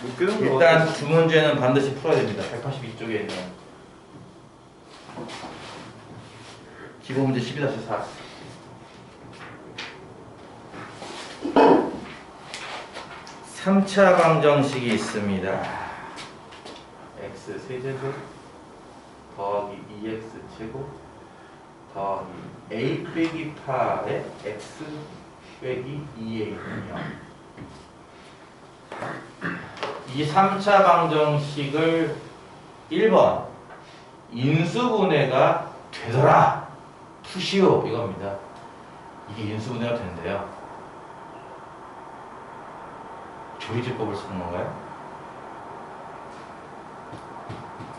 일단 두 문제는 반드시 풀어야 됩니다. 182쪽에 있는 기본 문제 12-4. 3차 방정식이 있습니다. x 세제곱 더하기 2x 제곱 더하기 a 빼기 8의 x 빼기 2a는요. 이 3차 방정식을 1번 인수분해가 되더라 푸시오 이겁니다. 이게 인수분해가 된대요. 조리제법을 쓰는 건가요?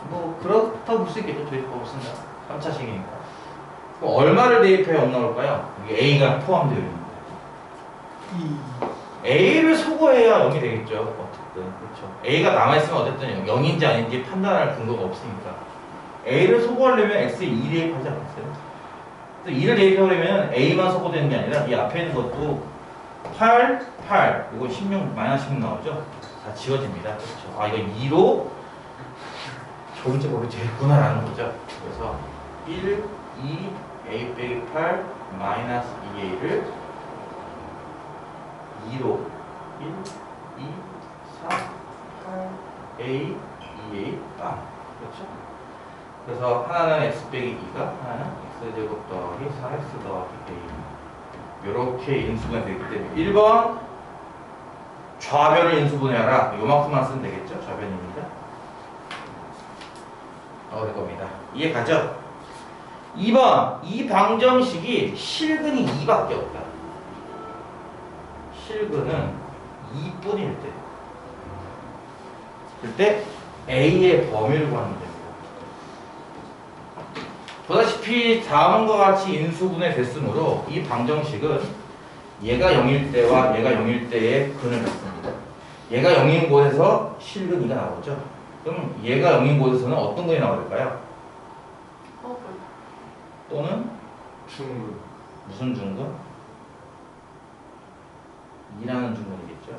뭐 그렇다고 볼 수 있겠죠. 조리제법을 쓴다. 3차식이니까. 그럼 얼마를 대입해야 0 나올까요? 이게 a가 포함되어 있는데 a를 소거해야 0이 되겠죠. 어쨌든 그렇죠. a가 남아있으면 어쨌든 0인지 아닌지 판단할 근거가 없으니까 a를 소거하려면 x에 2 대입하지 않겠어요? 그래서 2를 대입하려면 a만 소거되는 게 아니라 이 앞에 있는 것도 8, 8, 이거 16, 마이너스 16 나오죠? 다 지워집니다. 그렇죠. 아, 이거 2로 조리제법이 됐구나라는 거죠. 그래서 1, 2, a 빼기 8, 마이너스 2a를 2로 1, 2, 4, 8, a, 2a, 빵. 그렇죠? 그래서 하나는 x 빼기 2가, 하나는 x제곱 더하기 4x 더하기 a. 이렇게 인수분해 되기 때문에 1번 좌변을 인수분해하라. 요만큼만 쓰면 되겠죠? 좌변입니다. 될 겁니다. 이해 가죠? 2번 이 방정식이 실근이 2밖에 없다. 실근은 2뿐일 때. 그때 A의 범위를 구하면 됩니다. 보다시피 다음과 같이 인수분해 됐으므로 이 방정식은 얘가 0일 때와 얘가 0일 때의 근을 갖습니다. 얘가 0인 곳에서 실근 2가 나오죠. 그럼 얘가 0인 곳에서는 어떤 근이 나와야 될까요? 또는 중근. 무슨 중근? 2라는 중근이겠죠.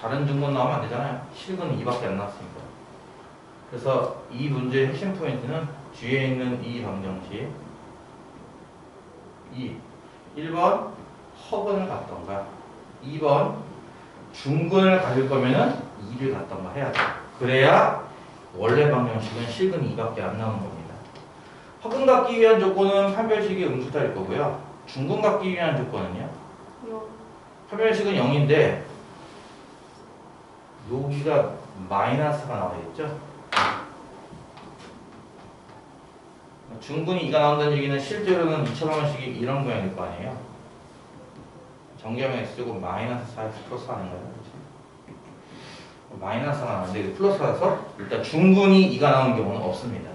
다른 중근 나오면 안 되잖아요. 실근은 2밖에 안 나왔으니까. 그래서 이 문제의 핵심 포인트는 뒤에 있는 이 방정식 1번 허근을 갖던가 2번 중근을 가질 거면은 2를 갖던가 해야 돼. 그래야 원래 방정식은 실근이 2밖에 안 나오는 겁니다. 허근 갖기 위한 조건은 판별식이 음수자일 거고요. 중근 갖기 위한 조건은요? 판별식은 0인데 여기가 마이너스가 나와있죠? 중근이 2가 나온다는 얘기는 실제로는 2차 방정식이 이런 모양일 거 아니에요? 정개하면 x제곱 마이너스 4x 플러스 하는 거예요. 그렇지? 마이너스가 나오는데 이게 플러스라서 일단 중근이 2가 나오는 경우는 없습니다.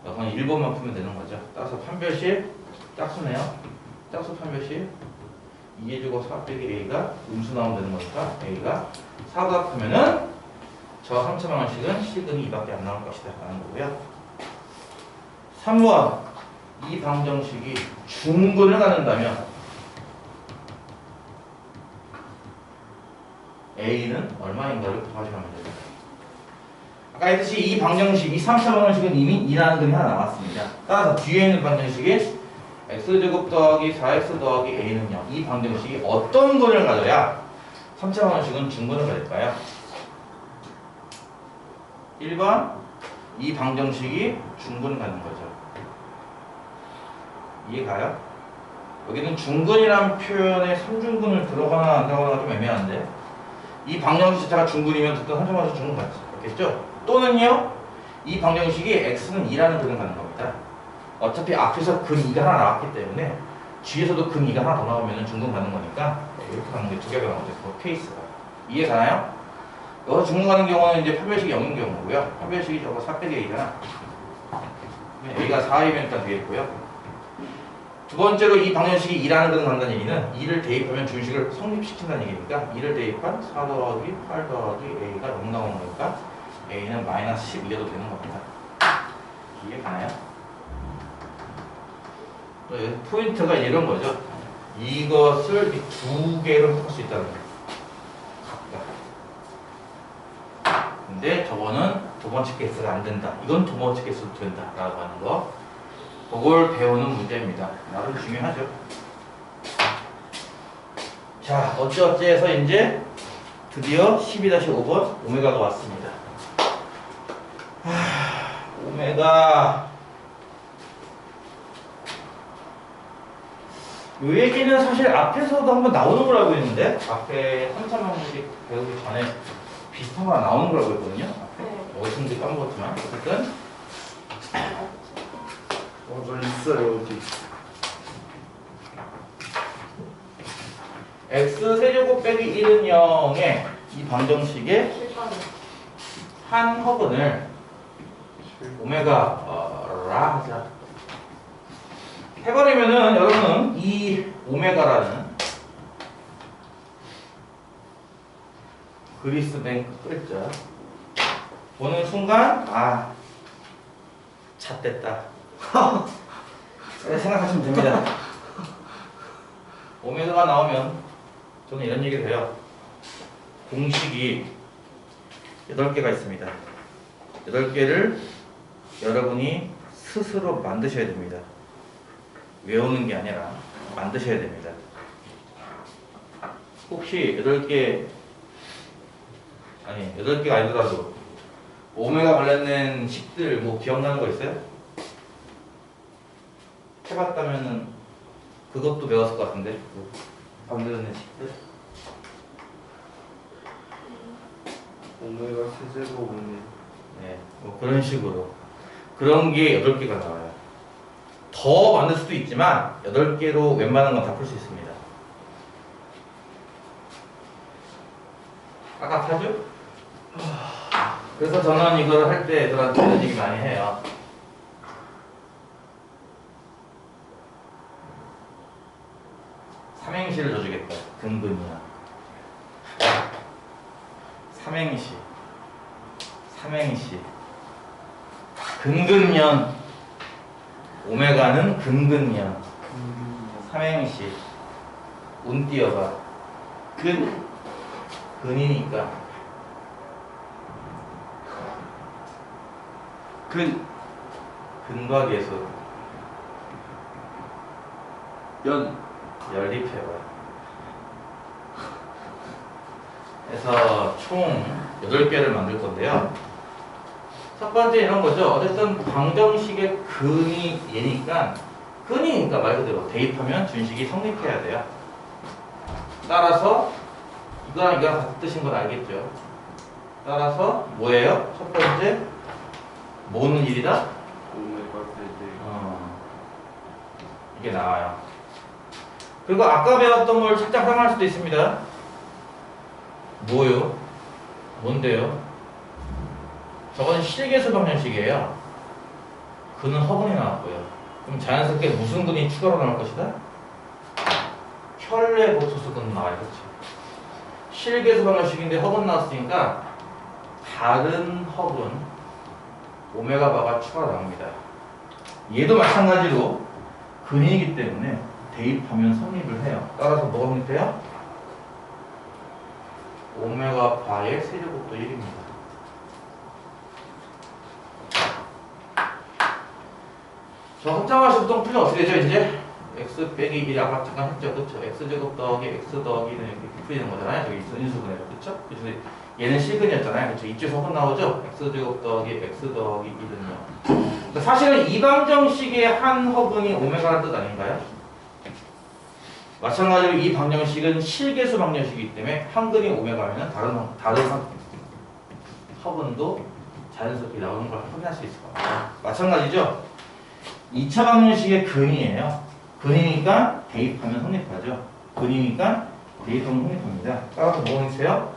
그건 1번만 풀면 되는 거죠. 따라서 판별식 짝수네요. 짝수 판별식 2의 제곱 4 빼기 a가 음수 나오면 되는 거니까 a가 4보다 크면은 저 3차 방정식은 실근이 2밖에 안 나올 것이다 라는 거고요. 3번 이 방정식이 중근을 갖는다면 A는 얼마인가를 구하시면 됩니다. 아까 했듯이 이 방정식, 이 3차 방정식은 이미 2라는 근이 하나 나왔습니다. 따라서 뒤에 있는 방정식이 x제곱 더하기 4x 더하기 a는요. 이 방정식이 어떤 근을 가져야 3차 방정식은 중근을 가질까요? 1번 이 방정식이 중근을 갖는 거죠. 이해가요? 여기는 중근이라는 표현에 3중근을 들어가나 안 들어가나 좀 애매한데 이 방정식 자체가 중근이면 듣던 3차 방정식 중근 같겠죠? 또는요 이 방정식이 x는 2라는 근을 갖는 겁니다. 어차피 앞에서 근 2가 하나 나왔기 때문에 뒤에서도 근 2가 하나 더 나오면 중근 가는 거니까 이렇게 가는 게 두 개가 나오죠. 그 케이스가 이해가나요? 여기서 중근 가는 경우는 이제 판별식이 0인 경우고요. 판별식이 저거 4 빼기 a잖아. a가 4이면 일단 되겠고요. 두 번째로 이 방정식이 2라는 건 간다는 얘기는 2를 대입하면 준식을 성립시킨다는 얘기니까 2를 대입한 4 더하기 8 더하기 a가 0 나오는 거니까 a는 마이너스 12여도 되는 겁니다. 이해가나요? 포인트가 이런 거죠. 이것을 두 개로 할 수 있다는 거예요. 저거는 두 번째 케이스가 안 된다. 이건 두 번째 케이스도 된다. 라고 하는 거. 그걸 배우는 문제입니다. 나름 중요하죠. 자, 어찌어찌해서 이제 드디어 12-5번 오메가가 왔습니다. 오메가. 이 얘기는 사실 앞에서도 한번 나오는 걸 알고 있는데, 앞에 3, 4학년이 배우기 전에 비슷한 거가 나오는 걸 알고 있거든요. 네. 어디선지 까먹었지만. 어쨌든, 저 있어요 어디. x세제곱 빼기 1은 0의 이 방정식의 7번. 한 허근을 오메가라 하자. 해버리면은 여러분은 이 오메가라는 그리스 뱅크 글자 보는 순간 잣됐다. 생각하시면 됩니다. 오메가가 나오면 저는 이런 얘기를 해요. 공식이 8개가 있습니다. 8개를 여러분이 스스로 만드셔야 됩니다. 외우는 게 아니라 만드셔야 됩니다. 혹시 8개가 아니더라도 오메가 관련된 식들 뭐 기억나는 거 있어요? 해봤다면은 그것도 배웠을 것 같은데 그 관련된 식들? 오메가 세제곱은 네, 뭐 그런 식으로 그런 게 8개가 나와요. 더 만들 수도 있지만 8개로 웬만한 건 다 풀 수 있습니다. 깝깝하죠? 그래서 저는 이걸 할 때 애들한테 이런 얘기 많이 해요. 삼행시를 줘주겠다. 근근이야. 삼행시. 근근년. 오메가는 근근년. 삼행시. 운 띄어봐. 근이니까. 근과 계수. 연립해봐. 그래서 총 8개를 만들 건데요. 첫 번째 이런 거죠. 어쨌든 방정식의 근이 얘니까 근이니까 말 그대로 대입하면 준식이 성립해야 돼요. 따라서 이거랑 같은 뜻인 건 알겠죠. 따라서 뭐예요? 첫 번째 뭐는 1이다? 오메가 세제곱. 이게 나와요. 그리고 아까 배웠던 걸 살짝 활용할 수도 있습니다. 뭐요? 뭔데요? 저건 실계수 방정식이에요. 근은 허근이 나왔고요. 그럼 자연스럽게 무슨 근이 추가로 나올 것이다? 혈례복소수 근 나와요. 그렇지? 실계수 방정식인데 허근 나왔으니까 다른 허근 오메가 바가 추가로 나옵니다. 얘도 마찬가지로 근이기 때문에 대입하면 성립을 해요. 따라서 뭐가 성립해요? 오메가 바의 세제곱도 1입니다. 저 확장하실 부동 풀면 어떻게 되죠, 이제? x 빼기 1 아까 잠깐 했죠, 그쵸? x제곱 더하기 x 더하기는 이렇게 풀리는 거잖아요. 저기 인수분해로, 그쵸? 그래서 얘는 실근이었잖아요. 그쵸? 이쪽에서 허근 나오죠? x제곱 더하기 x 더하기 1은요. 그러니까 사실은 이 방정식의 한 허근이 오메가라는 뜻 아닌가요? 마찬가지로 이 방정식은 실계수 방정식이기 때문에 한 근이 오메가면 다른 허근도 자연스럽게 나오는 걸 확인할 수 있을 겁니다. 마찬가지죠? 2차 방정식의 근이에요. 근이니까 대입하면 성립하죠. 근이니까 대입하면 성립합니다. 따라서 뭐 해주세요?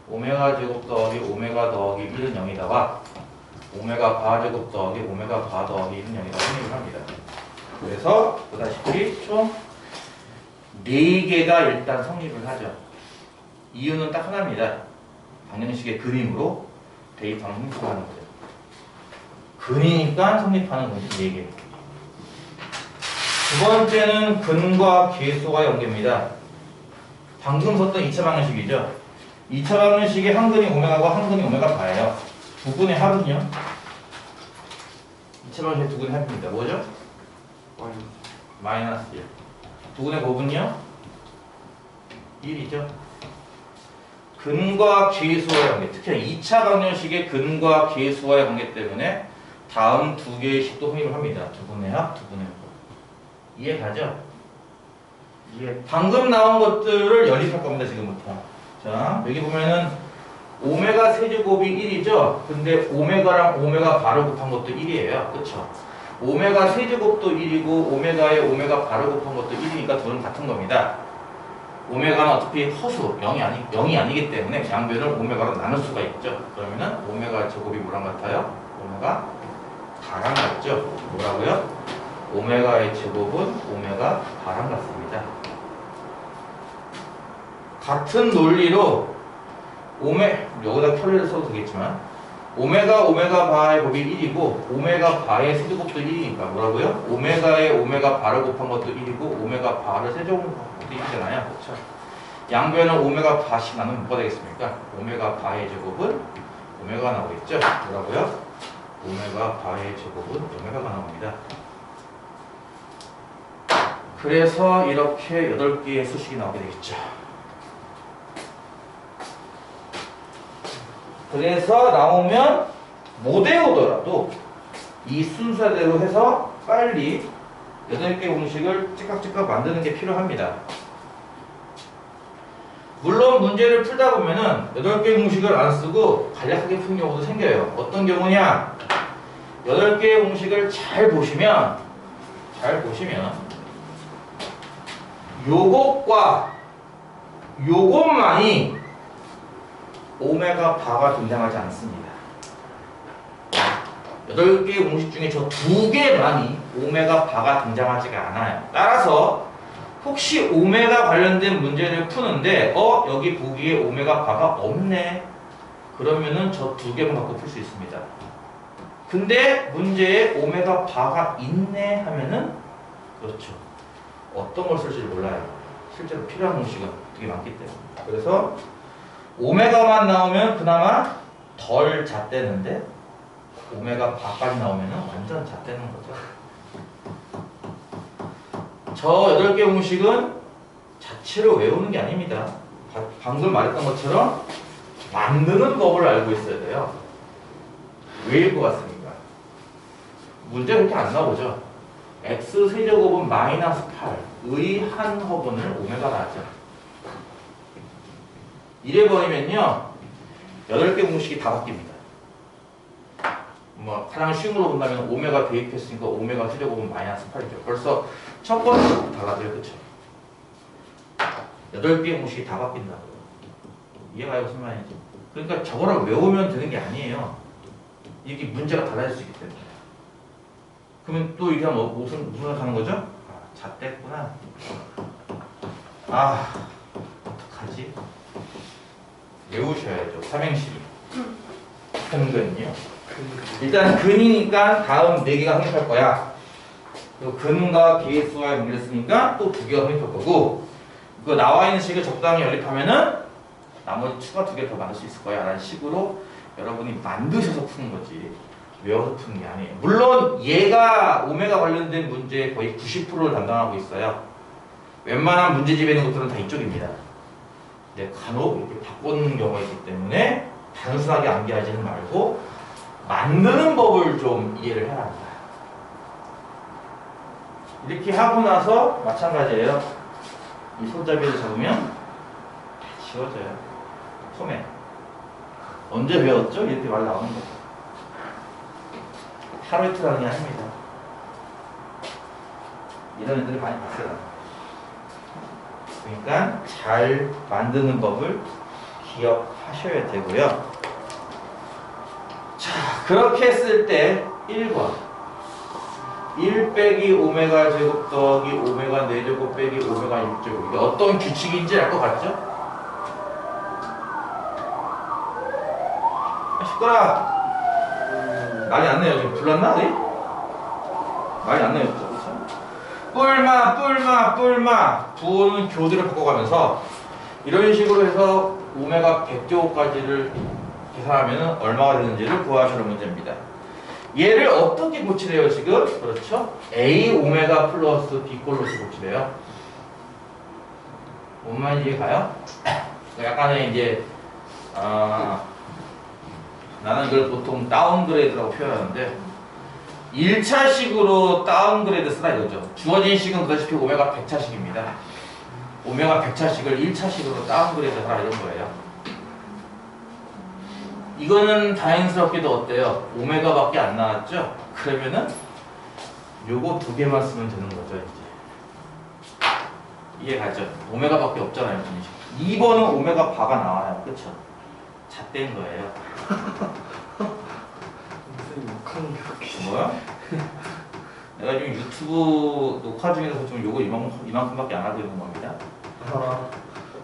오메가 제곱 더하기 오메가 더하기 1은 0이다가 오메가 바 제곱 더하기 오메가 바 더하기 1은 0이다 성립을 합니다. 그래서 보다시피 총 4개가 일단 성립을 하죠. 이유는 딱 하나입니다. 방정식의 근임으로 대입하면 성립하는 거죠. 근이니까 성립하는 것이 4개. 두 번째는 근과 계수가 연계입니다. 방금 썼던 2차 방정식이죠. 2차 방정식의 한 근이 오메가고 한 근이 오메가 바예요. 두 근의 합은요? 2차 방정식의 두 근의 합입니다. 뭐죠? 마이너스 1. 두 근의 곱은요? 1이죠. 근과 계수와의 관계, 특히 2차 방정식의 근과 계수와의 관계 때문에 다음 두 개의 식도 확립을 합니다. 두 분의 합, 두 분의 곱. 이해 가죠? 예. 방금 나온 것들을 연립할 겁니다. 지금부터. 자, 여기 보면은 오메가 세제곱이 1이죠? 근데 오메가랑 오메가 바를 곱한 것도 1이에요. 그쵸? 오메가 세제곱도 1이고 오메가에 오메가 바를 곱한 것도 1이니까 둘은 같은 겁니다. 오메가는 어차피 허수, 0이 아니기 때문에 양변을 오메가로 나눌 수가 있죠. 그러면은 오메가 제곱이 뭐랑 같아요? 오메가 바랑 같죠? 뭐라고요? 오메가의 제곱은 오메가 바랑 같습니다. 같은 논리로 여기다 편리를 써도 되겠지만 오메가 바의 곱이 1이고 오메가 바의 세제곱도 1이니까 뭐라고요? 오메가에 오메가 바를 곱한 것도 1이고 오메가 바를 세제곱한 것도 1이잖아요. 그렇죠? 양변을 오메가 바씩 나누면 뭐가 되겠습니까? 오메가 바의 제곱은 오메가 나오겠죠? 뭐라고요? 오메가 바의 제곱은 오메가가 나옵니다. 그래서 이렇게 8개의 수식이 나오게 되겠죠. 그래서 나오면 못 외우더라도 이 순서대로 해서 빨리 8개 공식을 찌깍찌깍 만드는 게 필요합니다. 물론 문제를 풀다 보면은 8개 공식을 안 쓰고 간략하게 푸는 경우도 생겨요. 어떤 경우냐? 8개의 공식을 잘 보시면 요것과 요것만이 오메가 바가 등장하지 않습니다. 8개의 공식 중에 저 2개만이 오메가 바가 등장하지가 않아요. 따라서 혹시 오메가 관련된 문제를 푸는데 여기 보기에 오메가 바가 없네. 그러면은 저 2개만 갖고 풀 수 있습니다. 근데 문제에 오메가 바가 있네 하면은 그렇죠. 어떤 걸 쓸지 몰라요. 실제로 필요한 공식은 되게 많기 때문에. 그래서 오메가만 나오면 그나마 덜 잣대는데 오메가 바까지 나오면 완전 잣대는 거죠. 저 8개 공식은 자체로 외우는 게 아닙니다. 방금 말했던 것처럼 만드는 법을 알고 있어야 돼요. 왜일 것 같습니까? 문제 그렇게 안 나오죠. x 세제곱은 마이너스 8의 한 허분을 오메가라 하죠. 이래버리면요 8개 공식이 다 바뀝니다. 뭐 가장 쉬운 걸로 본다면 오메가 대입했으니까 오메가 세제곱은 마이너스 8이죠. 벌써 첫 번째부터 달라져요. 그쵸? 8개 공식이 다 바뀐다고요. 이해가요? 무슨 말인지. 그러니까 저거를 외우면 되는 게 아니에요. 이게 문제가 달라질 수 있기 때문에. 그러면 또 이렇게 하면 무슨 하는 거죠? 잣됐구나. 어떡하지? 외우셔야죠. 삼행시. 근근요. 일단 근이니까 다음 4개가 확립할 거야. 그리고 근과 계수와의 관계를 쓰니까 또 2개가 확립할 거고, 그 나와 있는 식을 적당히 연립하면은 나머지 추가 2개를 더 만들 수 있을 거야 라는 식으로 여러분이 만드셔서 푸는 거지 외워서 푸는 게 아니에요. 물론 얘가 오메가 관련된 문제의 거의 90%를 담당하고 있어요. 웬만한 문제집에 있는 것들은 다 이쪽입니다. 근데 간혹 이렇게 바꾸는 경우가 있기 때문에 단순하게 암기하지는 말고 만드는 법을 좀 이해를 해야 합니다. 이렇게 하고 나서 마찬가지예요. 이 손잡이를 잡으면 지워져요. 소매. 언제 배웠죠? 이렇게 말 나오는 거죠. 하루 이틀 하는 게 아닙니다. 이런 애들을 많이 봤어요. 그러니까 잘 만드는 법을 기억하셔야 되고요. 자, 그렇게 했을 때 1번 1 빼기 오메가 제곱 더하기 오메가 4제곱 빼기 오메가 6제곱 이게 어떤 규칙인지 알 것 같죠? 시끄러워. 말이 안 나요. 지금 불났나? 네? 말이 안 나요. 그렇죠? 뿔마 부호는 교대로 바꿔가면서 이런 식으로 해서 오메가 100제곱까지를 계산하면 얼마가 되는지를 구하시는 문제입니다. 얘를 어떻게 고치래요 지금? 그렇죠? A 오메가 플러스 B 꼴로서 고치래요. 뭔 말인지 이해가요? 약간의 이제 나는 이걸 보통 다운그레이드라고 표현하는데 1차식으로 다운그레이드 쓰라 이거죠. 주어진 식은 그다시피 오메가 100차식입니다. 오메가 100차식을 1차식으로 다운그레이드 하라 이런 거예요. 이거는 다행스럽게도 어때요? 오메가밖에 안 나왔죠? 그러면은 요거 두 개만 쓰면 되는 거죠 이제. 이해가죠? 오메가밖에 없잖아요. 2번은 오메가 바가 나와요. 그쵸? 잣된 거예요. 선생님 욕하는 게 웃기지. 뭐야? 내가 지금 유튜브 녹화 중에서 지금 요거 이만큼밖에 안 하고 있는 겁니다.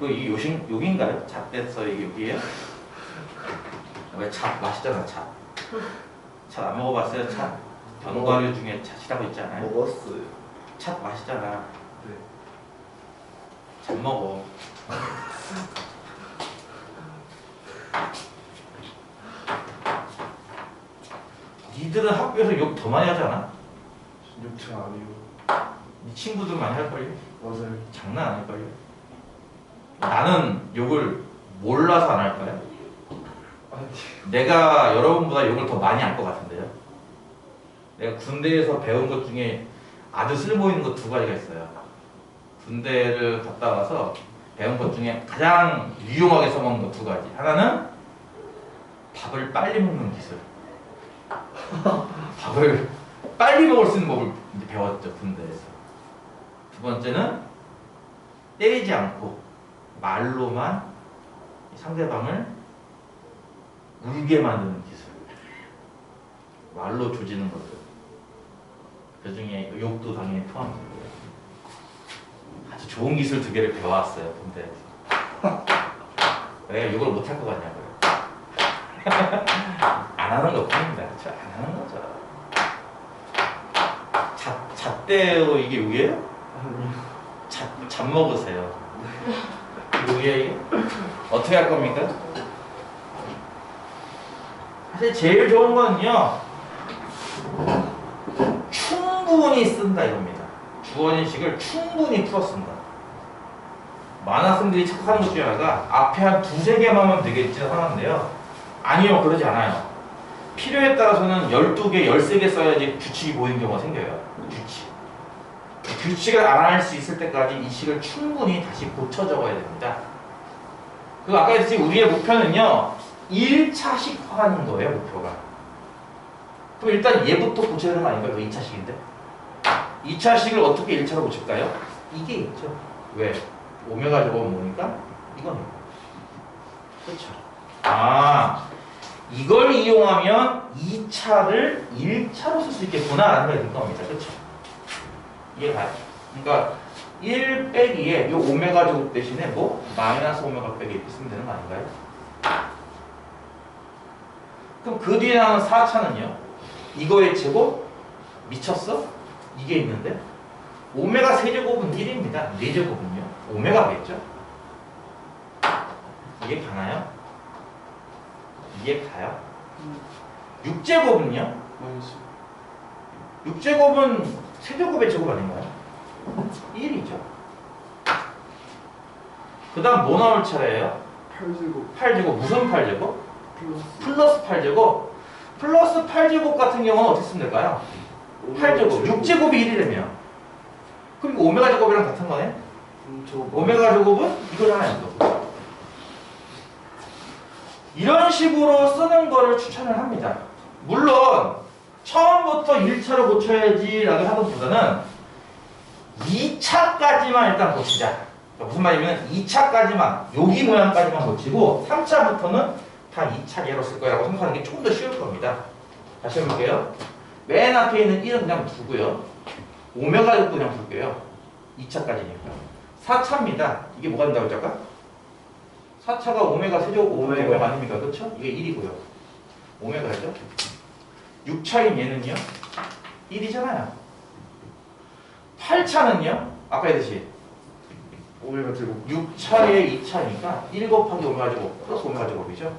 이게 욕인가요? 잣됐어 이게 욕이에요? 왜 잣 맛있잖아 잣. 잣 안 먹어봤어요? 잣. 견과류 중에 잣이라고 있지 않아요? 먹었어요. 잣 맛있잖아. 네. 잣 먹어. 니들은 학교에서 욕 더 많이 하지 않아? 욕잘 안 해요. 네 친구들 많이 할걸요? 맞아요. 장난 아닐걸요? 나는 욕을 몰라서 안 할까요? 아니. 내가 여러분보다 욕을 더 많이 할 것 같은데요? 내가 군대에서 배운 것 중에 아주 쓸모 있는 것 두 가지가 있어요. 군대를 갔다 와서 배운 것 중에 가장 유용하게 써먹는 것 두 가지. 하나는 밥을 빨리 먹는 기술. 밥을 빨리 먹을 수 있는 법을 이제 배웠죠, 군대에서. 두 번째는 때리지 않고 말로만 상대방을 울게 만드는 기술. 말로 조지는 것들. 그 중에 욕도 당연히 포함되고요. 아주 좋은 기술 두 개를 배워왔어요, 군대에서. 내가 욕을 못할 것 같냐고요. 안 하는 것 뿐입니다. 그렇죠? 안 하는 거죠. 잣대요 이게 욕이에요? 아니요. 잣 먹으세요. 욕이에요 이게? 어떻게 할 겁니까? 사실 제일 좋은 거는요, 충분히 쓴다 이겁니다. 주어진 식을 충분히 풀어쓴다. 많은 학생들이 착각하는 것 중에 하나가 앞에 한 두세 개만 하면 되겠지 하는데요. 아니요, 그러지 않아요. 필요에 따라서는 12개, 13개 써야지 규칙이 보이는 경우가 생겨요. 규칙. 규칙을 안 할 수 있을 때까지 이 식을 충분히 다시 고쳐 적어야 됩니다. 그 아까 했듯이 우리의 목표는요, 1차식화하는 거예요, 목표가. 그럼 일단 얘부터 고쳐야 되는 거 아닌가요? 2차식인데? 2차식을 어떻게 1차로 고칠까요? 이게 있죠. 왜? 오메가 제곱은 뭐니까? 이거니까. 그렇죠. 아, 이걸 이용하면 2차를 1차로 쓸 수 있겠구나 라는 걸 들 겁니다. 그렇죠? 이해가요? 그러니까 1 빼기에 요 오메가 제곱 대신에 뭐? 마이너스 오메가 빼기 이렇게 쓰면 되는 거 아닌가요? 그럼 그 뒤에 나오는 4차는요? 이거의 제곱? 미쳤어? 이게 있는데 오메가 세제곱은 1입니다. 4제곱은요? 오메가겠죠? 이해 가나요? 이해 가요? 6제곱은요? 마이너스. 6제곱은 세제곱의 제곱 아닌가요? 1이죠. 그 다음 뭐 나올 차례예요? 8제곱 8제곱. 무슨 8제곱? 플러스 플러스 8제곱. 플러스 8제곱 같은 경우는 어떻게 쓰면 될까요? 8제곱. 6제곱이 1이라며. 그럼 이거 오메가 제곱이랑 같은 거네? 오메가 제곱은 이거잖아요. 또. 이런 식으로 쓰는 거를 추천을 합니다. 물론 처음부터 1차로 고쳐야지 라고 하던보다는 2차까지만 일단 고치자. 그러니까 무슨 말이냐면 2차까지만, 여기 모양까지만 고치고 3차부터는 다 2차 예로 쓸 거라고 생각하는 게 좀 더 쉬울 겁니다. 다시 해볼게요. 맨 앞에 있는 1은 그냥 두고요. 오메가 제곱도 그냥 둘게요. 2차까지니까. 4차입니다. 이게 뭐가 된다고 했죠 아까? 4차가 오메가 세제곱 오메가 아닙니까? 그렇죠? 이게 1이고요. 오메가죠? 6차인 얘는요? 1이잖아요. 8차는요? 아까 했듯이 오메가 제곱 6차에 2차니까 1 곱하기 오메가 제곱 플러스 오메가 제곱이죠.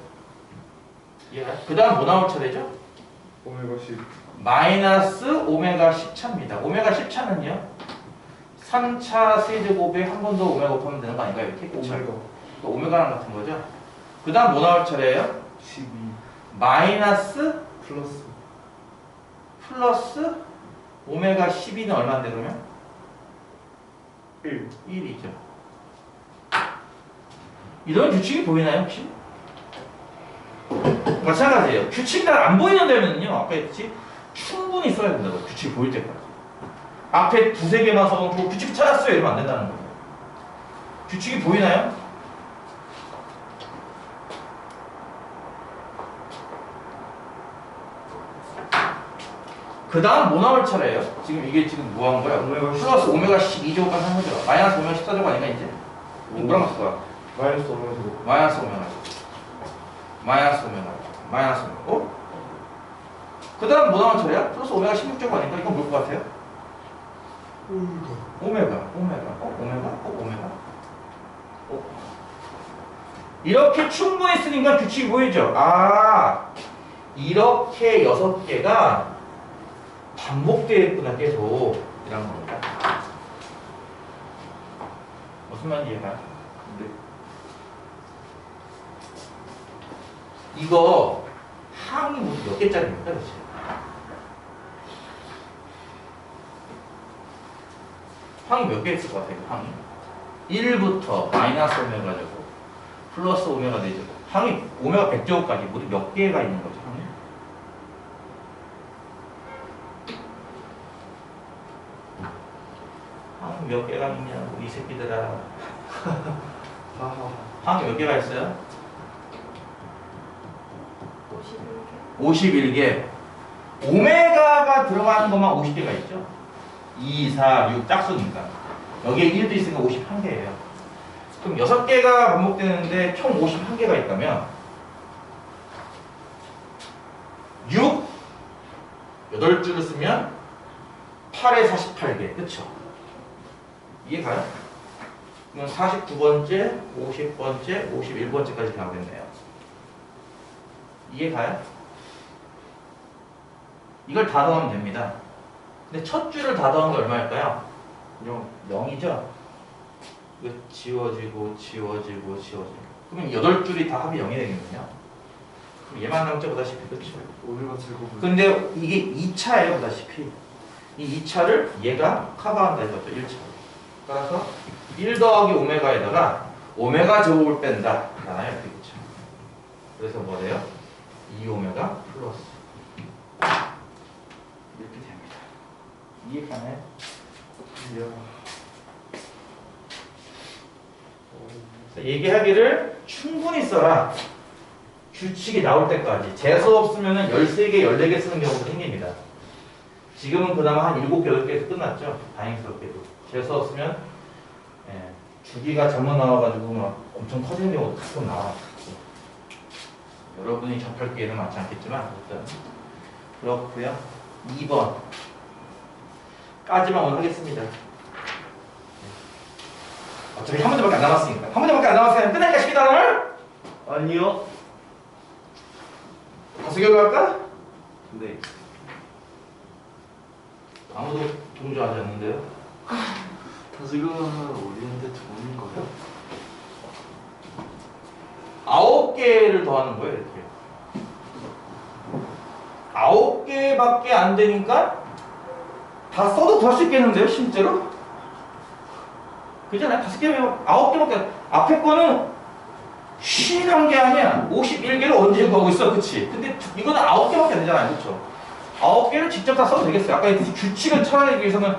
이해가요? 그 다음 뭐 나올 차례죠? 오메가 10 마이너스 오메가 10차입니다. 오메가 10차는요 3차 세제곱에 한 번 더 오메가 곱하면 되는 거 아닌가요? 이렇게 그쵸? 오메가 오메가랑 같은 거죠. 그 다음 뭐 나올 차례예요? 12 마이너스 플러스 오메가 12는 얼마인데 그러면? 1 1이죠. 이런 규칙이 보이나요 혹시? 마찬가지예요. 규칙이 잘 안 보이는 데면요 아까 했듯이 충분히 써야 된다고. 규칙이 보일 때까지. 앞에 두세 개만 써놓고 규칙 찾았어요 이러면 안 된다는 거예요. 규칙이 보이나요? 그 다음 뭐 나올 차례예요? 지금 이게 지금 뭐 한 거야? 오메가 플러스 오메가 12제곱까지 한 거죠. 마이너스 오메가 14제곱 아닌가 이제? 뭐랑 쓸 거야? 마이너스 오메가 제곱 마이너스 오메가 마이너스 오메가 마이너스 오메가 어? 그 다음 뭐 나올 차례야? 플러스 오메가 16제곱 아닌가? 이건 뭘 것 같아요? 오메가 이렇게 충분히 쓰니까 규칙이 보이죠? 아 이렇게 6개가 반복되겠구나 계속 이런 겁니다. 무슨 말인지 이해가요? 네. 이거 항이 몇 개짜리입니까 도대체? 항이 몇 개 있을 것 같아요? 항이 1부터 마이너스 오메가 제곱 플러스 오메가 4제곱 항이 오메가 100제곱까지 모두 몇 개가 있는 거죠? 항이? 항이 몇 개가 있냐고 이 새끼들아. 하하 항이 몇 개가 있어요? 51개. 오메가가 들어가는 것만 50개가 있죠? 2, 4, 6 짝수니까. 여기에 1도 있으니까 51개예요. 그럼 6개가 반복되는데 총 51개가 있다면 6, 8줄을 쓰면 8에 48개. 그쵸? 이해가요? 그럼 49번째, 50번째, 51번째까지 나오겠네요. 이해가요? 이걸 다 더하면 됩니다. 근데 첫 줄을 다 더한 게 얼마일까요? 0이죠? 이거 지워지고 지워지고 지워지고 그러면 8줄이 다 합이 0이 되겠네요. 그럼 얘만 남죠 보다시피 그렇죠? 오메가 제곱은 근데 이게 2차예요 보다시피 이 2차를 얘가 커버한다 이거죠 1차. 따라서 1 더하기 오메가에다가 오메가 제곱을 뺀다 라나요 이렇게 그렇죠? 그래서 뭐래요? 2오메가 플러스 이렇게 됩니다. 이해가나요? 이야 얘기하기를 충분히 써라. 규칙이 나올 때까지. 재수 없으면 13개, 14개 쓰는 경우도 생깁니다. 지금은 그나마 한 7개, 8개에서 끝났죠. 다행스럽게도. 재수 없으면 주기가 잘못 나와가지고 막 엄청 커지는 경우도 가끔 나와요. 여러분이 접할 기회는 많지 않겠지만 일단 그렇고요. 2번 까지만 오늘 하겠습니다. 어차피 한 문제밖에 안 남았으니까. 한 문제밖에 안 남았으니까 끝낼까 싶다 오늘? 아니요 다수결로 할까? 네 아무도 동조하지 않는데요. 다수결은 올리는데 좋은 거예요? 9개를 더하는 거예요 이렇게. 9개밖에 안 되니까 다 써도 구할 수 있겠는데요 실제로? 그잖아요. 5개면 9개밖에 앞에 거는 51개 아니야. 51개를 언제 구하고 있어 그치? 근데 이거는 9개밖에 안 되잖아요 그쵸? 9개를 직접 다 써도 되겠어요. 아까 규칙을 찾아내기 위해서는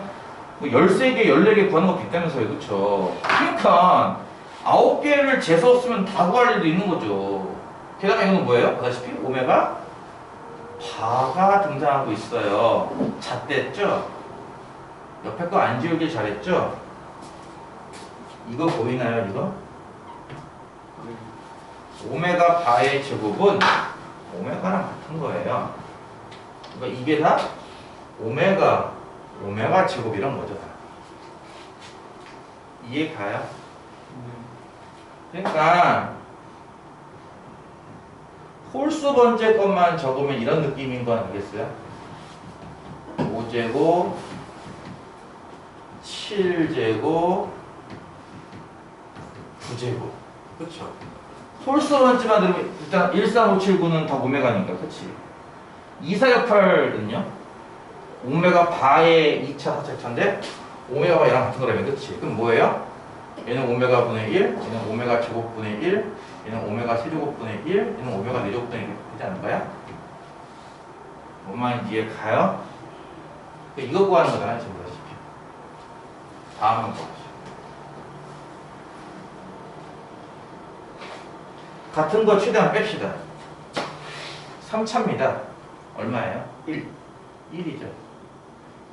뭐 13개, 14개 구하는 것도 있다면서요 그쵸? 그러니까 9개를 재수 없으면 다 구할 일도 있는 거죠. 게다가 이거는 뭐예요? 보다시피 오메가 바가 등장하고 있어요. 잣됐죠? 옆에 거 안 지우길 잘했죠? 이거 보이나요 이거? 오메가 바의 제곱은 오메가랑 같은 거예요. 그러니까 이게 다 오메가 제곱이란 거죠. 이해 가요? 그러니까 홀수 번째 것만 적으면 이런 느낌인 거 아니겠어요? 5제곱 7제곱 9제곱 그렇죠? 홀수 번째만 들으면 일단 13579는 다 오메가니까 그렇지? 2468은요? 오메가 바의 2차 4차인데 오메가가 얘랑 같은 거라면 그렇지? 그럼 뭐예요? 얘는 오메가 분의 1, 얘는 오메가 제곱 분의 1, 얘는 오메가 세제곱 분의 1, 얘는 오메가 4제곱 분의 1 되지 않을까요? 뭔 말인지 이해 가요? 이거 구하는 거잖아요 지금 보다시피. 다음 거 보시죠. 같은 거 최대한 뺍시다. 3차입니다. 얼마예요? 1. 1이죠.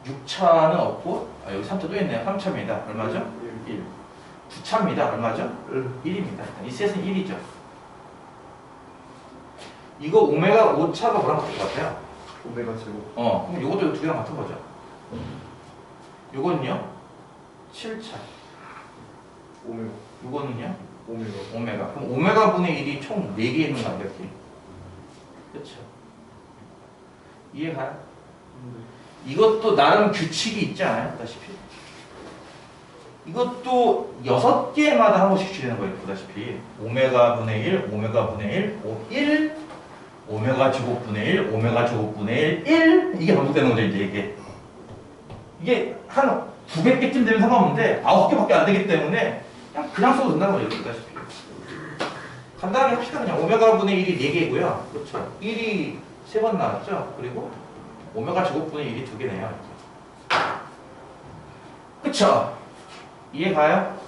6차는 없고 여기 3차 또 있네요. 3차입니다. 얼마죠? 1. 9차입니다. 얼마죠? 1입니다. 이 셋은 1이죠. 이거 오메가 5차가 뭐랑 같은 것 같아요? 오메가 제곱. 그럼 이것도 두 개랑 같은 거죠. 요거는요? 7차. 오메가. 요거는요? 오메가. 오메가. 그럼 오메가 분의 1이 총 4개 있는 거 아니겠지? 그렇죠. 이해가요? 이것도 나름 규칙이 있지 않아요? 보다시피. 이것도 6개마다 한 번씩 주는 거예요. 보다시피. 오메가 분의 1, 오메가 분의 1, 1, 오메가 제곱 분의 1, 오메가 제곱 분의 1, 1. 이게 반복되는 거죠, 이제 이게 한 900개쯤 되면 상관없는데 9개밖에 안 되기 때문에 그냥 써도 된다는 거죠, 보다시피. 간단하게 합시다. 그냥 오메가 분의 1이 4개고요. 그렇죠. 1이 3번 나왔죠. 그리고 오메가 제곱 분의 1이 2개네요. 그쵸? 이해가요?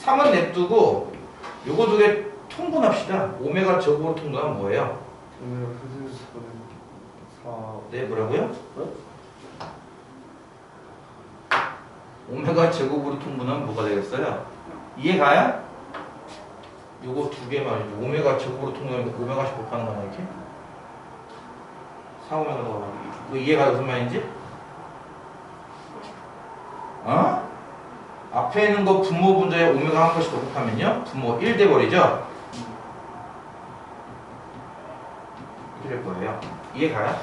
3은 냅두고 요거 2개 통분합시다. 오메가 제곱으로 통분하면 뭐예요? 오메가 세제곱분의 4. 네, 뭐라고요? 오메가 제곱으로 통분하면 뭐가 되겠어요? 이해가요? 요거 2개 말이죠. 오메가 제곱으로 통분하면 오메가씩 곱하는 거냐 이렇게? 4오메가 더하기. 그 이해가 무슨 말인지? 앞에 있는 거 분모 분자에 오메가 한 번씩 더 곱하면요. 분모 1 돼버리죠? 이렇게 될 거예요. 이해가요?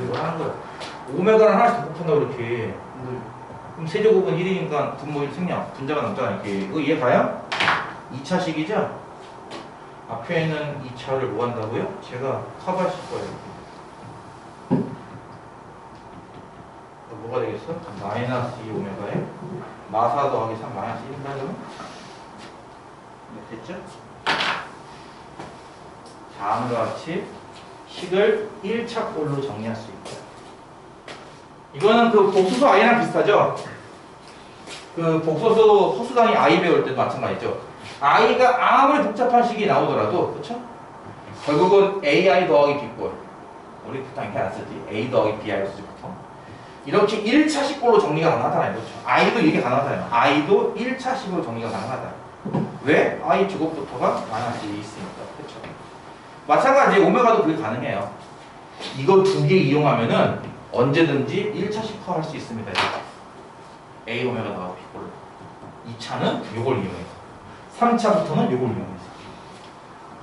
이거 하는 거예요. 오메가를 하나씩 더 곱한다고 이렇게. 그럼 세제곱은 1이니까 분모 1 생략. 분자가 남잖아 이렇게. 이거 이해가요? 2차식이죠? 앞에 있는 2차를 뭐 한다고요? 제가 커버하실 거예요. 뭐가 되겠어? 마이너스 2 오메가에 마사 더하기 3 마이너스 1인가 그러면? 네, 됐죠? 다음과 같이 식을 1차 꼴로 정리할 수 있다. 이거는 그 복수수 i랑 비슷하죠? 그 복소수 허수단위 i 배울 때도 마찬가지죠. i가 아무리 복잡한 식이 나오더라도 그렇죠? 결국은 ai 더하기 b꼴. 우리 보통 이렇게 안 쓰지. a 더하기 bi를 쓰지 보통. 이렇게 1차식꼴로 정리가 가능하잖아요. 그렇죠? i도 이게 가능하잖아요. i도 1차식으로 정리가 가능하다. 왜? i 제곱부터가 마이너스 1이 있으니까. 그렇죠? 마찬가지 오메가도 그게 가능해요. 이거 2개 이용하면은 언제든지 1차식화 할 수 있습니다. a 오메가 더하기 b꼴로. 2차는 요걸 이용해서. 3차부터는 요걸 이용해서.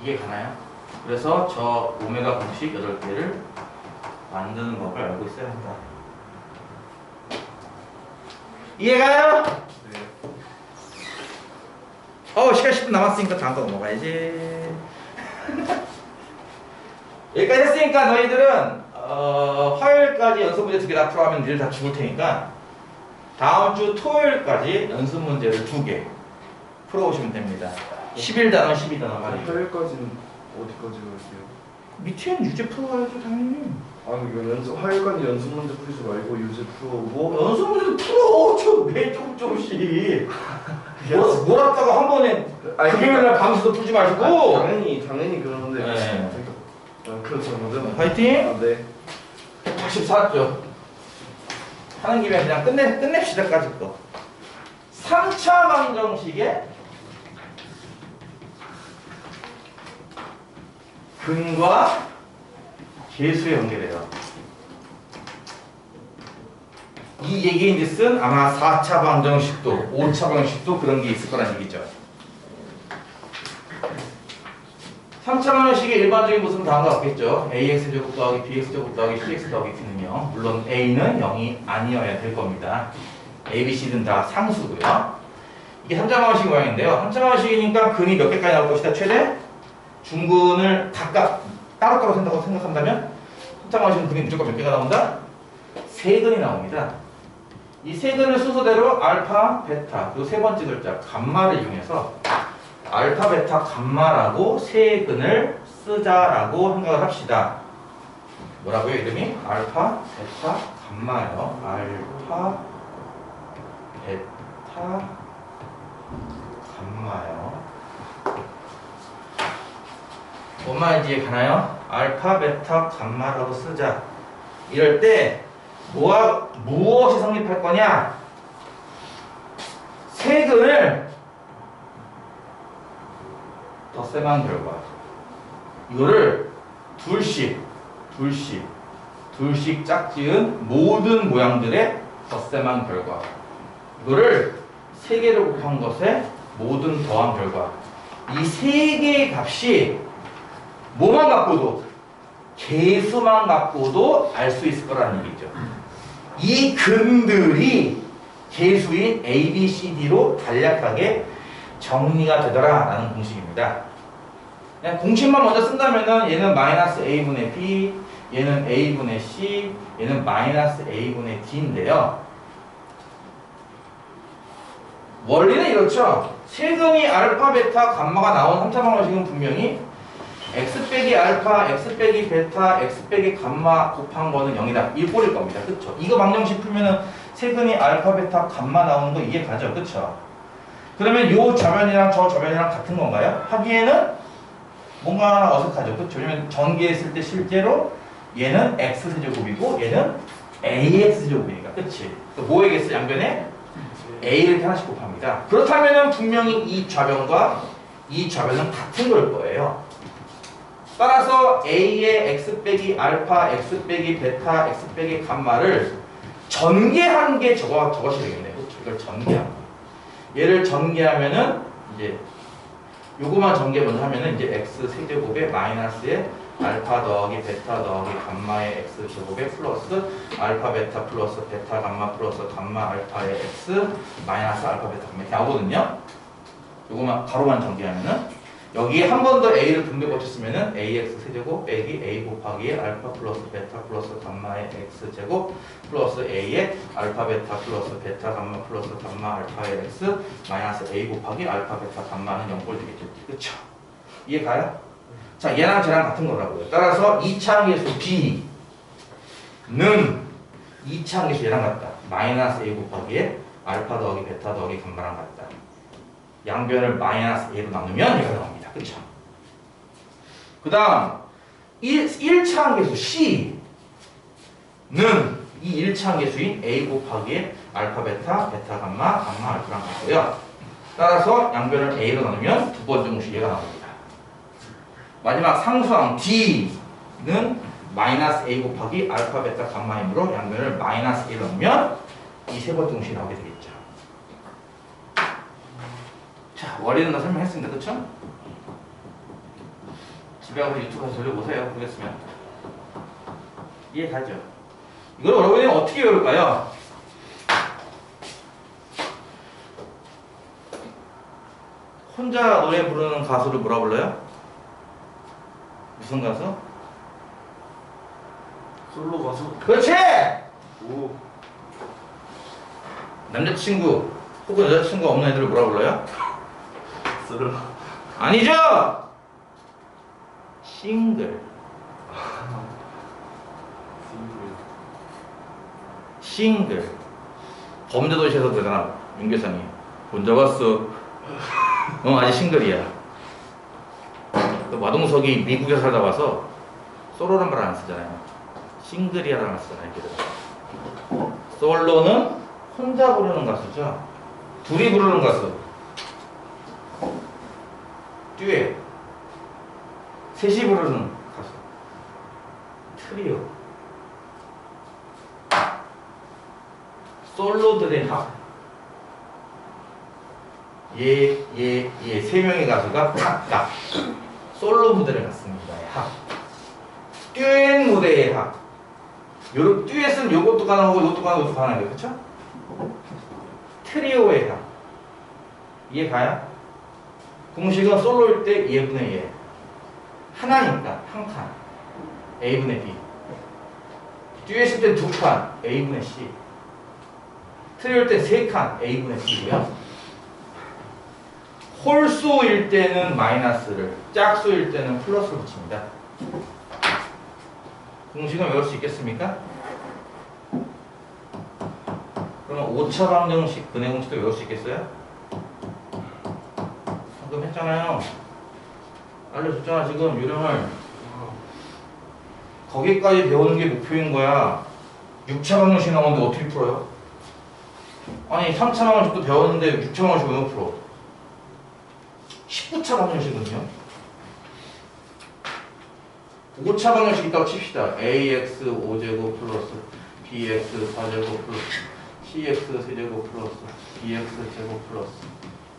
이해 가나요? 그래서 저 오메가 공식 8개를 만드는 법을 알고 있어야 한다. 이해가요? 네. 시간 10분 남았으니까 다음 거 넘어가야지. 여기까지 했으니까 너희들은 화요일까지 연습 문제 2개 다 풀어가면 니들 다 죽을 테니까 다음 주 토요일까지 연습 문제를 2개 풀어오시면 됩니다. 11단원, 12단원 말이죠. 화요일까지는 어디까지 갈게요? 밑에는 유제 풀어가야죠 당연히. 아니 이거 화요일까지 연습 문제 풀지 말고 유제 풀어오고 연습 문제도 풀어. 매 조금씩. 몰았다가 한 번에 금요일날 밤새도 풀지 마시고. 당연히 그러는데 네. 그렇죠 맞아요. 화이팅! 아, 네. 184죠. 하는 김에 그냥 끝냅시다까지 또. 3차 방정식의 근과 계수에 연결해요. 이 얘기인 듯은 아마 4차 방정식도 5차 방정식도 그런 게 있을 거란 얘기죠. 3차 방정식의 일반적인 모습은 다음과 같겠죠. ax제곱 더하기 bx제곱 더하기 cx 더하기 t는요. 물론 a는 0이 아니어야 될 겁니다. a, b, c는 다 상수고요. 이게 3차 방정식 모양인데요. 3차 방정식이니까 근이 몇 개까지 나올 것이다. 최대 중근을 각각 따로따로 생각한다면 3차 방정식은 근이 무조건 몇 개가 나온다? 3근이 나옵니다. 이 3근을 순서대로 알파, 베타, 그리고 세 번째 글자 감마를 이용해서 알파, 베타, 감마라고 3근을 쓰자라고 생각을 합시다. 뭐라고요? 이름이? 알파, 베타, 감마요. 알파, 베타, 감마요. 뭔 말인지 이해 가나요? 알파, 베타, 감마라고 쓰자. 이럴 때 무엇이 성립할 거냐? 세근을 덧셈한 결과 이거를 둘씩 짝지은 모든 모양들의 덧셈한 결과 이거를 3개를 곱한 것에 모든 더한 결과 이 3개의 값이 뭐만 갖고도 개수만 갖고도 알 수 있을 거라는 얘기죠. 이 근들이 개수인 A, B, C, D로 간략하게 정리가 되더라라는 공식입니다. 그냥 공식만 먼저 쓴다면은 얘는 마이너스 A분의 B, 얘는 A분의 C, 얘는 마이너스 A분의 D인데요. 원리는 이렇죠. 세근이 알파, 베타, 감마가 나온 3차 방정식은 분명히 x 빼기 알파, x 빼기 베타, x 빼기 감마 곱한 거는 0이다. 이 꼴일 겁니다. 그쵸? 이거 방정식 풀면은 세근이 알파, 베타, 감마 나오는 거 이해 가죠? 그쵸? 그러면 요 좌변이랑 저 좌변이랑 같은 건가요? 하기에는 뭔가 어색하죠. 그쵸? 왜냐면 전개했을 때 실제로 얘는 x세제곱이고 얘는 ax제곱이니까. 그치? 뭐에겠어? 양변에 a를 이렇게 하나씩 곱합니다. 그렇다면은 분명히 이 좌변과 이 좌변은 같은 걸 거예요. 따라서 a의 x 빼기 알파, x 빼기 베타, x 빼기 감마를 전개한 게 저것이 되겠네요. 그렇죠? 이걸 전개한 거. 얘를 전개하면은 이제 요거만 전개 먼저 하면은 이제 x 세제곱에 마이너스에 알파 더하기 베타 더하기 감마의 x 제곱에 플러스 알파 베타 플러스 베타 감마 플러스 감마 알파의 x 마이너스 알파 베타 감마 이렇게 나오거든요. 요거만 가로만 전개하면은 여기에 한 번 더 a를 분배 거쳤으면은 ax 세제곱 빼기 a 곱하기 알파 플러스 베타 플러스 감마의 x 제곱 플러스 a의 알파 베타 플러스 베타 감마 플러스 감마 알파의 x 마이너스 a 곱하기 알파 베타 감마는 0꼴 되겠죠. 그쵸? 이해 가요? 자, 얘랑 쟤랑 같은 거라고요. 따라서 2차 함계수 b는 2차 함계수 얘랑 같다. 마이너스 a 곱하기에 알파 더하기 베타 더하기 감마랑 같다. 양변을 마이너스 a로 나누면 얘가 나옵니다. 그쵸? 그 다음 1차 함계수 c는 이 1차 함계수인 a 곱하기에 알파 베타 베타 감마 감마 알파랑 같고요. 따라서 양변을 a로 나누면 두 번째 공식 얘가 나옵니다. 마지막 상수항 d는 마이너스 a 곱하기 알파 베타 감마이므로 양변을 마이너스 a로 나누면 이 세 번째 공식이 나오게 되겠죠. 자, 원리는 다 설명했습니다. 그쵸? 집에 가서 유튜브 가서 돌려보세요. 모르겠으면. 이해 가죠? 이걸 여러분이 어떻게 외울까요? 혼자 노래 부르는 가수를 뭐라 불러요? 무슨 가수? 솔로 가수. 그렇지! 오. 남자친구 혹은 여자친구 없는 애들을 뭐라 불러요? 솔로. 아니죠! 싱글. 싱글. 범죄도시에서 그러잖아, 윤계상이. 본 적 없어. 아직 싱글이야. 또 마동석이 미국에 살다 와서 솔로란 말 안 쓰잖아요. 싱글이라는 말 쓰잖아요. 솔로는 혼자 부르는 가수죠. 둘이 부르는 가수. 듀엣. 셋이 부르는 가수. 트리오. 솔로들의 합. 세 명의 가수가 각각 솔로 무대를 갔습니다. 합. 듀엣 무대의 합. 요런 듀엣은 요것도 가능하고 요것도 가능하고 요것도 가능해요. 그쵸? 트리오의 합. 이해 가요? 공식은 솔로일 때 2분의 1. 하나니까 한 칸. A분의 B. 듀엣일 때 두 칸. A분의 C. 트리오일 때 세 칸. A분의 C고요. 홀수일 때는 마이너스를, 짝수일 때는 플러스를 붙입니다. 공식은 외울 수 있겠습니까? 그러면 5차 방정식, 근해 공식도 외울 수 있겠어요? 방금 했잖아요. 알려줬잖아, 지금 유령을. 거기까지 배우는 게 목표인 거야. 6차 방정식 나오는데 어떻게 풀어요? 아니, 3차 방정식도 배웠는데 6차 방정식 왜 못 풀어? 19차 방정식은요? 5차 방정식 있다고 칩시다. ax 5제곱 플러스 bx 4제곱 플러스 cx 세제곱 플러스 bx 제곱 플러스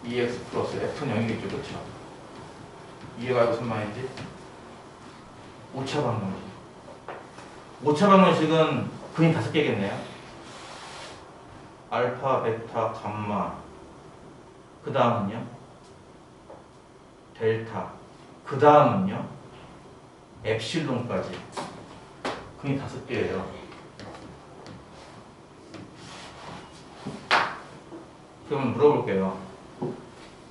2x 플러스 f는 0이겠죠. 그렇죠? 이해가 무슨 말인지? 5차 방정식. 5차 방정식은 근이 5개겠네요. 알파, 베타, 감마. 그 다음은요? 델타. 그 다음은요? 엡실론까지. 근이 5개예요. 그러면 물어볼게요.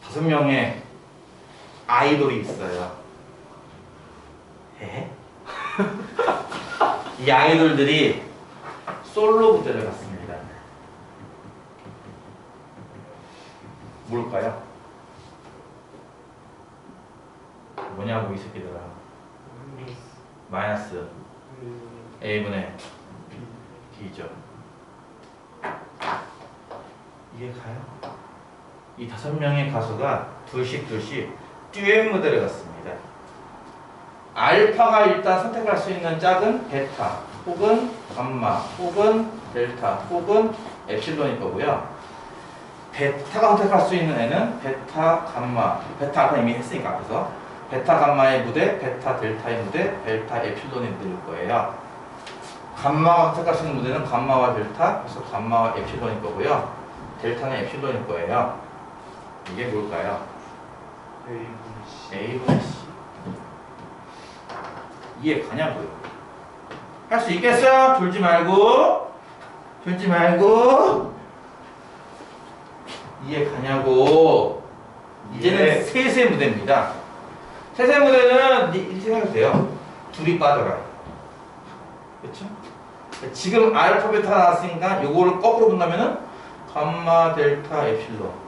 5명의 아이돌이 있어요. 에? 이 아이돌들이 솔로 무대를 갔습니다. 뭘까요? 뭐냐고 이 새끼들아. 마이너스 A분의 D죠. 이해 가요? 이 5명의 가수가 둘씩 듀엣 무대를 갔습니다. 알파가 일단 선택할 수 있는 짝은 베타 혹은 감마 혹은 델타 혹은 엡실론일 거고요. 베타가 선택할 수 있는 애는 베타 감마, 베타 알파 이미 했으니까 앞에서 베타 감마의 무대, 베타 델타의 무대, 델타 엡실론의 무대일 거예요. 감마가 선택할 수 있는 무대는 감마와 델타, 그래서 감마와 엡실론일 거고요. 델타는 엡실론일 거예요. 이게 뭘까요? A분의 C. 이해 가냐고요? 할 수 있겠어요? 졸지 말고. 이해 가냐고. 이제는 셋의 무대입니다. 셋의 무대는 이렇게 생각해도 돼요. 둘이 빠져가요. 그렇죠? 지금 알파 베타가 나왔으니까 요거를 거꾸로 본다면은 감마 델타 엡실론.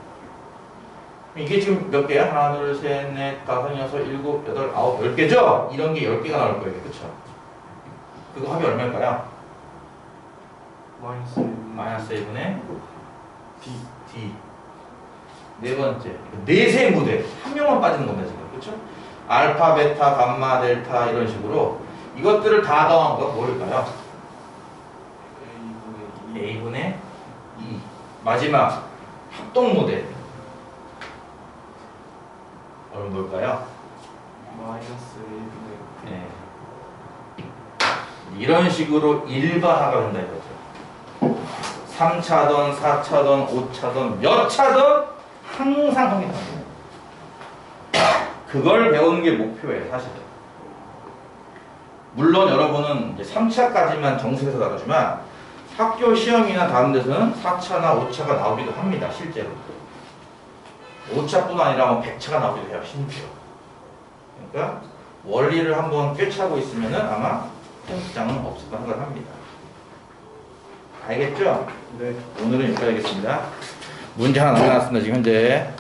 이게 지금 몇 개야? 하나, 둘, 셋, 넷, 다섯, 여섯, 일곱, 여덟, 아홉, 10개죠? 이런 게 10개가 나올 거예요. 그쵸? 그거 합이 얼마일까요? 마이너스 1분의 D. 네 번째. 넷의 무대. 한 명만 빠지는 겁니다, 지금. 그쵸? 알파, 베타, 감마, 델타, 이런 식으로. 이것들을 다 더한 거 뭘까요? A분의 2. 마지막. 합동 무대. 얼마 뭘까요? 마이너스 1분의 네. 이런 식으로 일반화가 된다 이거죠. 3차든 4차든 5차든 몇 차든 항상 확인합니다. 그걸 배우는 게 목표예요, 사실은. 물론 여러분은 이제 3차까지만 정수해서 나가지만 학교 시험이나 다른 데서는 4차나 5차가 나오기도 합니다, 실제로. 5차뿐 아니라 뭐 100차가 나오기도 해요, 심지어. 그러니까 원리를 한번 꿰차고 있으면은 아마 편집장은 없을 거 생각합니다. 알겠죠? 네. 오늘은 여기까지 하겠습니다. 문제 하나 남겨놨습니다, 지금 현재.